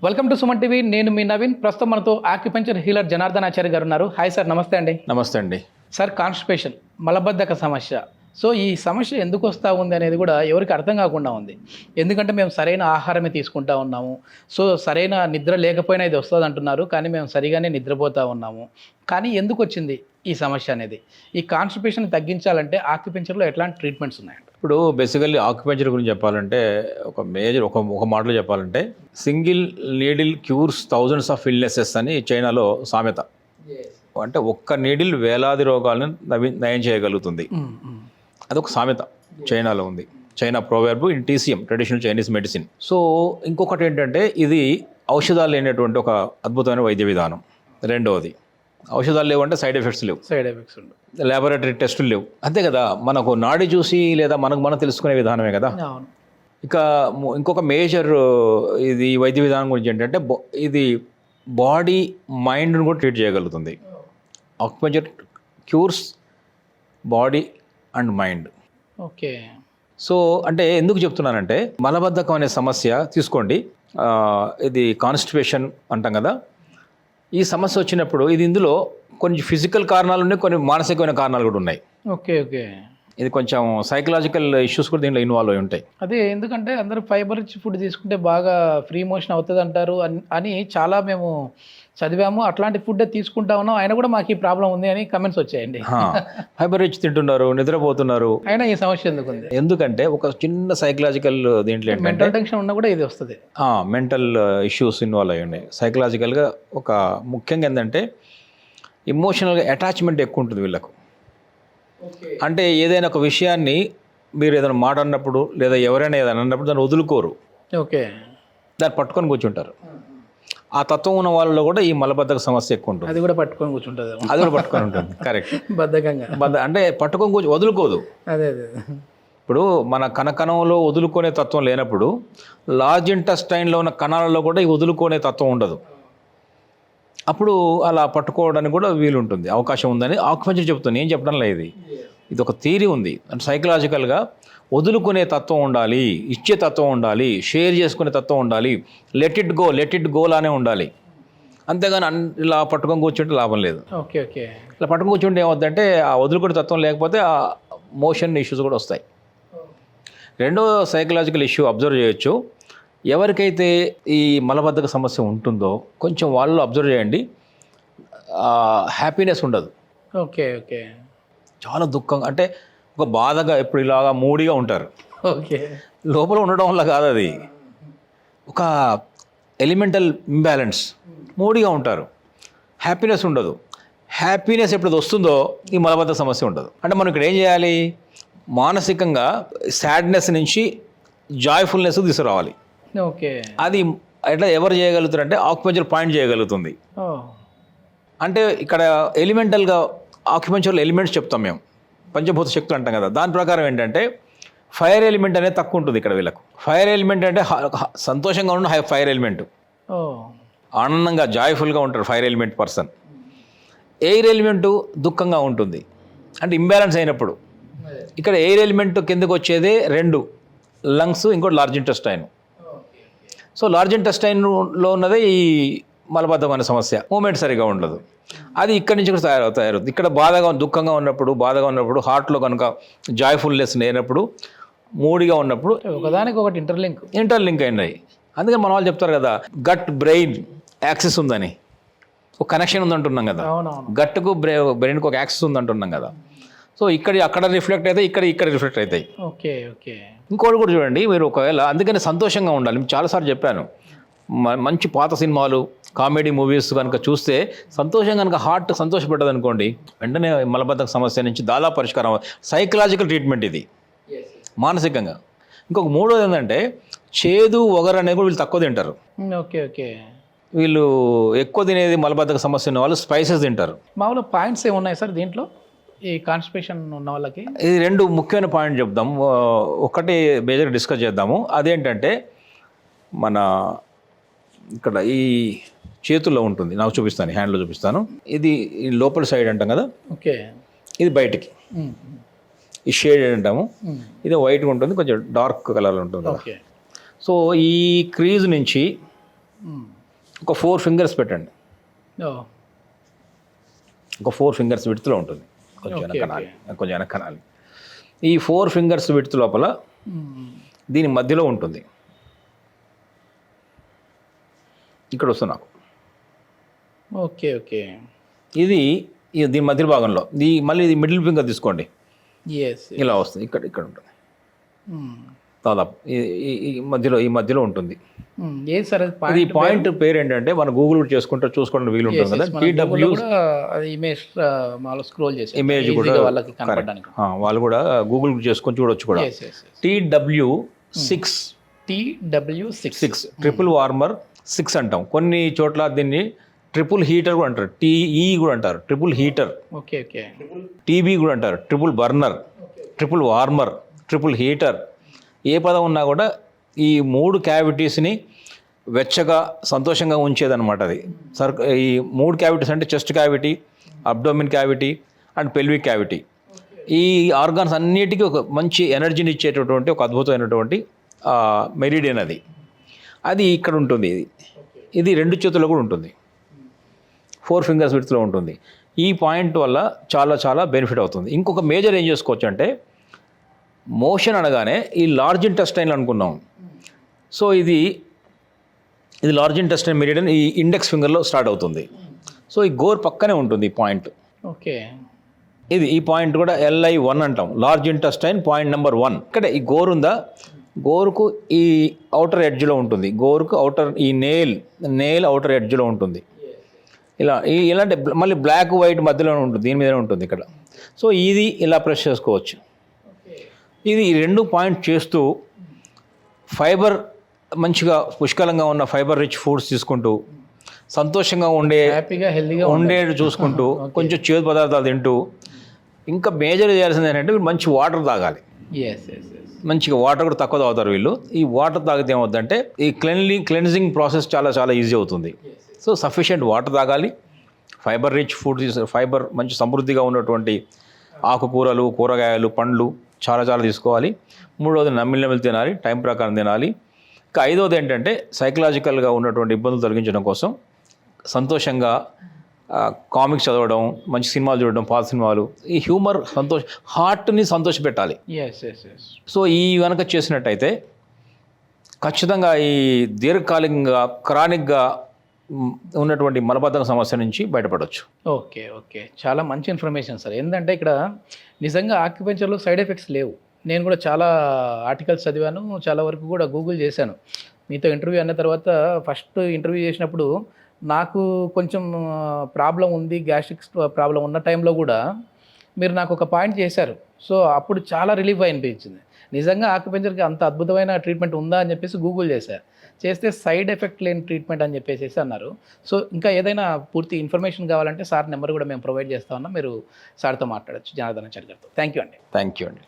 Welcome to Suman TV. నేను మీ నవీన్. ప్రస్తుతం మనతో ఆక్యుపంచర్ హీలర్ జనార్దన్ ఆచార్య గారు ఉన్నారు. హాయ్ సార్, నమస్తే అండి. నమస్తే అండి. సార్, కాన్స్టిపేషన్, మలబద్ధక సమస్య. సో ఈ సమస్య ఎందుకు వస్తూ ఉంది అనేది కూడా ఎవరికి అర్థం కాకుండా ఉంది. ఎందుకంటే మేము సరైన ఆహారమే తీసుకుంటా ఉన్నాము. సో సరైన నిద్ర లేకపోయినా ఇది వస్తుంది అంటున్నారు, కానీ మేము సరిగానే నిద్రపోతూ ఉన్నాము. కానీ ఎందుకు వచ్చింది ఈ సమస్య అనేది? ఈ కాన్స్టిపేషన్ తగ్గించాలంటే ఆక్యుపంచర్లో ఎట్లాంటి ట్రీట్మెంట్స్ ఉన్నాయండి? ఇప్పుడు బేసికల్లీ ఆక్యుపంచర్ గురించి చెప్పాలంటే ఒక మేజర్ ఒక మాటలో చెప్పాలంటే single needle cures thousands of illnesses అని చైనాలో సామెత. అంటే ఒక్క నీడిల్ వేలాది రోగాలను నయం చేయగలుగుతుంది. అదొక సామెత చైనాలో ఉంది. China proverb in TCM, traditional Chinese medicine. So ఇంకొకటి ఏంటంటే ఇది ఔషధాలు లేనటువంటి ఒక అద్భుతమైన వైద్య విధానం. రెండవది, ఔషధాలు లేవంటే సైడ్ ఎఫెక్ట్స్ లేవు, ఉండవు, ల్యాబొరేటరీ టెస్టులు లేవు. అంతే కదా, మనకు నాడి చూసి లేదా మనం తెలుసుకునే విధానమే కదా. ఇక ఇంకొక మేజర్ ఇది వైద్య విధానం గురించి ఏంటంటే ఇది బాడీ మైండ్ను కూడా ట్రీట్ చేయగలుగుతుంది. Acupuncture cures body and mind. Okay. So అంటే ఎందుకు చెప్తున్నానంటే మలబద్ధకం అనే సమస్య తీసుకోండి. ఇది కాన్స్టిపేషన్ అంటాం కదా. ఈ సమస్య వచ్చినప్పుడు ఇందులో కొన్ని ఫిజికల్ కారణాలు ఉన్నాయి, కొన్ని మానసికమైన కారణాలు కూడా ఉన్నాయి. Okay okay. ఇది కొంచెం సైకలాజికల్ ఇష్యూస్ కూడా దీంట్లో ఇన్వాల్వ్ అయి ఉంటాయి. అదే, ఎందుకంటే అందరూ ఫైబర్ రిచ్ ఫుడ్ తీసుకుంటే బాగా ఫ్రీ మోషన్ అవుతుంది అంటారు అని చాలా మేము చదివాము. అట్లాంటి ఫుడ్ తీసుకుంటా ఉన్నాం, అయినా కూడా మాకు ఈ ప్రాబ్లం ఉంది అని కమెంట్స్ వచ్చాయండి. ఫైబర్ రిచ్ తింటున్నారు, నిద్రపోతున్నారు, అయినా ఈ సమస్య ఎందుకు ఉంది? ఎందుకంటే ఒక చిన్న సైకలాజికల్ దీంట్లో మెంటల్ టెన్షన్ ఉన్నా కూడా ఇది వస్తుంది. మెంటల్ ఇష్యూస్ ఇన్వాల్వ్ అయ్యి ఉన్నాయి. సైకలాజికల్గా ఒక ముఖ్యంగా ఏంటంటే ఇమోషనల్గా అటాచ్మెంట్ ఎక్కువ ఉంటుంది వీళ్ళకు. అంటే ఏదైనా ఒక విషయాన్ని మీరు ఏదైనా మాట అన్నప్పుడు లేదా ఎవరైనా ఏదైనా అన్నప్పుడు దాన్ని వదులుకోరు. ఓకే. దాన్ని పట్టుకొని కూర్చుంటారు. ఆ తత్వం ఉన్న వాళ్ళలో కూడా ఈ మలబద్ధక సమస్య ఎక్కువ ఉంటుంది. అది కూడా పట్టుకొని కూర్చుంటుంది. అది కూడా పట్టుకొని ఉంటుంది. కరెక్ట్. బద్ధకంగా అంటే పట్టుకొని వదులుకోదు. అదే అదే. ఇప్పుడు మన కణకణంలో వదులుకునే తత్వం లేనప్పుడు లార్జ్ ఇంటెస్టైన్లో ఉన్న కణాలలో కూడా ఈ వదులుకునే తత్వం ఉండదు. అప్పుడు అలా పట్టుకోవడానికి కూడా వీలుంటుంది, అవకాశం ఉందని ఆక్యుపంచర్ చెప్తుంది. ఏం చెప్పడం లేదు, ఇది ఒక థియరీ ఉంది. అంటే సైకలాజికల్గా వదులుకునే తత్వం ఉండాలి, ఇచ్చే తత్వం ఉండాలి, షేర్ చేసుకునే తత్వం ఉండాలి, లెట్ ఇట్ గో లానే ఉండాలి. అంతేగాని ఇలా పట్టుకొని కూర్చుంటే లాభం లేదు. Okay okay. ఇలా పట్టుకొని కూర్చుంటే ఏమవుతుందంటే ఆ వదులుకునే తత్వం లేకపోతే ఆ మోషన్ ఇష్యూస్ కూడా వస్తాయి. రెండో సైకలాజికల్ ఇష్యూ అబ్జర్వ్ చేయొచ్చు. ఎవరికైతే ఈ మలబద్ధక సమస్య ఉంటుందో కొంచెం వాళ్ళు అబ్జర్వ్ చేయండి, హ్యాపీనెస్ ఉండదు. Okay okay. చాలా దుఃఖం, అంటే ఒక బాధగా ఎప్పుడు ఇలాగా మూడీగా ఉంటారు. ఓకే. లోపల ఉండడం వల్ల కాదు, అది ఒక ఎలిమెంటల్ ఇంబ్యాలెన్స్. మూడీగా ఉంటారు, హ్యాపీనెస్ ఉండదు. హ్యాపీనెస్ ఎప్పుడు వస్తుందో ఈ మలబద్ధక సమస్య ఉండదు. అంటే మనం ఇక్కడ ఏం చేయాలి, మానసికంగా సాడ్నెస్ నుంచి జాయ్ఫుల్నెస్ తీసుకురావాలి. ఓకే. అది ఎట్లా ఎవరు చేయగలుగుతారంటే ఆక్యుపంచర్ పాయింట్ చేయగలుగుతుంది. అంటే ఇక్కడ ఎలిమెంటల్గా ఆక్యుపంచర్లో ఎలిమెంట్స్ చెప్తాం మేము, పంచభూత శక్తులు అంటాం కదా. దాని ప్రకారం ఏంటంటే ఫైర్ ఎలిమెంట్ అనేది తక్కువ ఉంటుంది ఇక్కడ వీళ్ళకు. ఫైర్ ఎలిమెంట్ అంటే సంతోషంగా ఉన్న ఫైర్ ఎలిమెంట్, ఆనందంగా జాయ్ఫుల్గా ఉంటారు fire element person. Air element దుఃఖంగా ఉంటుంది, అంటే ఇంబ్యాలెన్స్ అయినప్పుడు. ఇక్కడ ఎయిర్ ఎలిమెంట్ కిందకు వచ్చేదే రెండు, లంగ్స్, ఇంకోటి లార్జ్ ఇంటెస్టైన్. సో లార్జ్ ఇంటెస్టైన్లో ఉన్నదే ఈ మలబద్ధకం అనే సమస్య. మూమెంట్ సరిగా ఉండదు, అది ఇక్కడి నుంచి కూడా తయారవుతుంది. ఇక్కడ దుఃఖంగా ఉన్నప్పుడు హార్ట్లో కనుక జాయ్ఫుల్నెస్ లేనప్పుడు, మూడిగా ఉన్నప్పుడు ఒకదానికి ఒకటి ఇంటర్లింక్ అయినాయి. అందుకని మన వాళ్ళు చెప్తారు కదా, గట్ బ్రెయిన్ యాక్సిస్ ఉందని, ఒక కనెక్షన్ ఉందంటున్నాం కదా. గట్కు బ్రెయిన్కి ఒక యాక్సిస్ ఉందంటున్నాం కదా. సో అక్కడ రిఫ్లెక్ట్ అవుతాయి, ఇక్కడ రిఫ్లెక్ట్ అవుతాయి. Okay okay. ఇంకోటి కూడా చూడండి, మీరు ఒకవేళ అందుకని సంతోషంగా ఉండాలి. చాలాసార్లు చెప్పాను, మంచి పాత సినిమాలు, కామెడీ మూవీస్ కనుక చూస్తే సంతోషం కనుక హార్ట్ సంతోషపడ్డది అనుకోండి, వెంటనే మలబద్ధక సమస్య నుంచి దాదాపు పరిష్కారం. సైకలాజికల్ ట్రీట్మెంట్ ఇది, మానసికంగా. ఇంకొక మూడోది ఏంటంటే చేదు, ఒగరు అనేది కూడా వీళ్ళు తక్కువ తింటారు. Okay okay. వీళ్ళు ఎక్కువ తినేది మలబద్ధక సమస్య ఉన్న వాళ్ళు స్పైసెస్ తింటారు. మామూలు పాయింట్స్ ఏమున్నాయి సార్ దీంట్లో ఈ కాన్స్టిపేషన్ ఉన్న వాళ్ళకి? ఇది రెండు ముఖ్యమైన పాయింట్ చెప్దాం. ఒకటి మేజర్ డిస్కస్ చేద్దాము. అదేంటంటే మన ఇక్కడ ఈ చేతుల్లో ఉంటుంది, నాకు చూపిస్తాను, హ్యాండ్లో చూపిస్తాను. ఇది లోపల సైడ్ అంటాం కదా. ఓకే. ఇది బయటికి, ఈ షేడ్ అంటాము. ఇది వైట్గా ఉంటుంది, కొంచెం డార్క్ కలర్లో ఉంటుంది కదా. సో ఈ క్రీజ్ నుంచి ఒక 4 ఫింగర్స్ పెట్టండి. ఓ ఒక 4 ఫింగర్స్ విడ్త్లో ఉంటుంది. కొంచెం వెనకనాలి, కొంచెం వెనకనాలి. ఈ 4 ఫింగర్స్ విడ్త్ లోపల దీని మధ్యలో ఉంటుంది. ఇక్కడ వస్తుంది నాకు. Okay okay. ఇది దీని మధ్య భాగంలో మళ్ళీ ఇది మిడిల్ ఫింగర్ తీసుకోండి. ఎస్. ఇలా వస్తుంది. ఇక్కడ ఉంటుంది దాదాపు ఈ మధ్యలో ఉంటుంది. ఏ సార్ ఇది పాయింట్ పేరు ఏంటంటే మన గూగుల్ చూసుకోవడం వీలు ఉంటుంది కదా. టీడబ్ల్యూ ఇమేజ్ స్క్రోల్ చేసి ఇమేజ్ కూడా వాళ్ళకి కనపడడానికి వాళ్ళు కూడా గూగుల్ చేసుకొని చూడొచ్చు కూడా. TW6 ట్రిపుల్ వార్మర్ 6 అంటాం. కొన్ని చోట్ల దీన్ని ట్రిపుల్ హీటర్ కూడా అంటారు. TE కూడా అంటారు, triple heater. Okay okay. TB కూడా అంటారు, triple burner, triple warmer, triple heater. ఏ పదం ఉన్నా కూడా ఈ 3 క్యావిటీస్ని వెచ్చగా సంతోషంగా ఉంచేదన్నమాట అది. ఈ 3 క్యావిటీస్ అంటే chest cavity, abdomen cavity and pelvic cavity. ఈ ఆర్గాన్స్ అన్నిటికీ ఒక మంచి ఎనర్జీని ఇచ్చేటటువంటి ఒక అద్భుతమైనటువంటి మెరిడియన్ అది ఇక్కడ ఉంటుంది. ఇది 2 చేతుల్లో కూడా ఉంటుంది. 4 ఫింగర్స్ విడ్త్లో ఉంటుంది. ఈ పాయింట్ వల్ల చాలా చాలా బెనిఫిట్ అవుతుంది. ఇంకొక మేజర్ ఏం చేసుకోవచ్చు అంటే, మోషన్ అనగానే ఈ లార్జ్ ఇంటెస్టైన్ అనుకున్నాం. సో ఇది లార్జ్ ఇంటెస్టైన్ మెరిడియన్ ఈ ఇండెక్స్ ఫింగర్లో స్టార్ట్ అవుతుంది. సో ఈ గోర్ పక్కనే ఉంటుంది ఈ పాయింట్. ఓకే. ఈ పాయింట్ కూడా LI1 అంటాం, లార్జ్ ఇంటెస్టైన్ పాయింట్ నెంబర్ 1. ఇక్కడ ఈ గోర్ ఉందా, గోరుకు ఈ అవుటర్ ఎడ్జ్లో ఉంటుంది. గోరుకు ఈ నెయిల్ అవుటర్ ఎడ్జ్లో ఉంటుంది. ఇలాంటి మళ్ళీ బ్లాక్ వైట్ మధ్యలో ఉంటుంది, దీని మీదనే ఉంటుంది ఇక్కడ. సో ఇది ఇలా ప్రెస్ చేసుకోవచ్చు. ఇది ఈ 2 పాయింట్ చేస్తూ ఫైబర్ మంచిగా పుష్కలంగా ఉన్న ఫైబర్ రిచ్ ఫుడ్స్ తీసుకుంటూ సంతోషంగా హ్యాపీగా హెల్తీగా ఉండేది చూసుకుంటూ కొంచెం చేదు పదార్థాలు తింటూ, ఇంకా మేజర్ చేయాల్సింది ఏంటంటే మంచి వాటర్ తాగాలి. మంచిగా వాటర్ కూడా తక్కువ తాగుతారు వీళ్ళు. ఈ వాటర్ తాగితే ఏమవుతుందంటే ఈ క్లెన్జింగ్ ప్రాసెస్ చాలా చాలా ఈజీ అవుతుంది. సో సఫిషియెంట్ వాటర్ తాగాలి, ఫైబర్ రిచ్ ఫుడ్, ఫైబర్ మంచి సమృద్ధిగా ఉన్నటువంటి ఆకుకూరలు, కూరగాయలు, పండ్లు చాలా చాలా తీసుకోవాలి. 3వది నమ్మిలి తినాలి, టైం ప్రకారం తినాలి. ఇంకా 5వది ఏంటంటే సైకలాజికల్గా ఉన్నటువంటి ఇబ్బందులు తొలగించడం కోసం సంతోషంగా కామిక్స్ చదవడం, మంచి సినిమాలు చూడడం, పాత సినిమాలు. ఈ హ్యూమర్ హార్ట్ని సంతోషపెట్టాలి. సో ఈ కనుక చేసినట్టయితే ఖచ్చితంగా ఈ దీర్ఘకాలికంగా క్రానిక్గా ఉన్నటువంటి మలబద్ధకం సమస్య నుంచి బయటపడవచ్చు. Okay okay. చాలా మంచి ఇన్ఫర్మేషన్ సార్. ఏంటంటే ఇక్కడ నిజంగా ఆక్యుపెంచర్లో సైడ్ ఎఫెక్ట్స్ లేవు. నేను కూడా చాలా ఆర్టికల్స్ చదివాను, చాలా వరకు కూడా గూగుల్ చేశాను. మీతో ఇంటర్వ్యూ అన్న తర్వాత ఫస్ట్ ఇంటర్వ్యూ చేసినప్పుడు నాకు కొంచెం ప్రాబ్లం ఉంది, గ్యాస్ట్రిక్ ప్రాబ్లం ఉన్న టైంలో కూడా మీరు నాకు ఒక పాయింట్ చేశారు. సో అప్పుడు చాలా రిలీఫ్ అనిపించింది. నిజంగా ఆక్యుపెంచర్కి అంత అద్భుతమైన ట్రీట్మెంట్ ఉందా అని చెప్పేసి గూగుల్ చేస్తే సైడ్ ఎఫెక్ట్ లేని ట్రీట్మెంట్ అని చెప్పేసి అన్నారు. సో ఇంకా ఏదైనా పూర్తి ఇన్ఫర్మేషన్ కావాలంటే సార్ నెంబర్ కూడా మేము ప్రొవైడ్ చేస్తా ఉన్నాం, మీరు సార్తో మాట్లాడచ్చు, జనార్దన్ ఆచారి గారితో. థ్యాంక్ యూ అండి.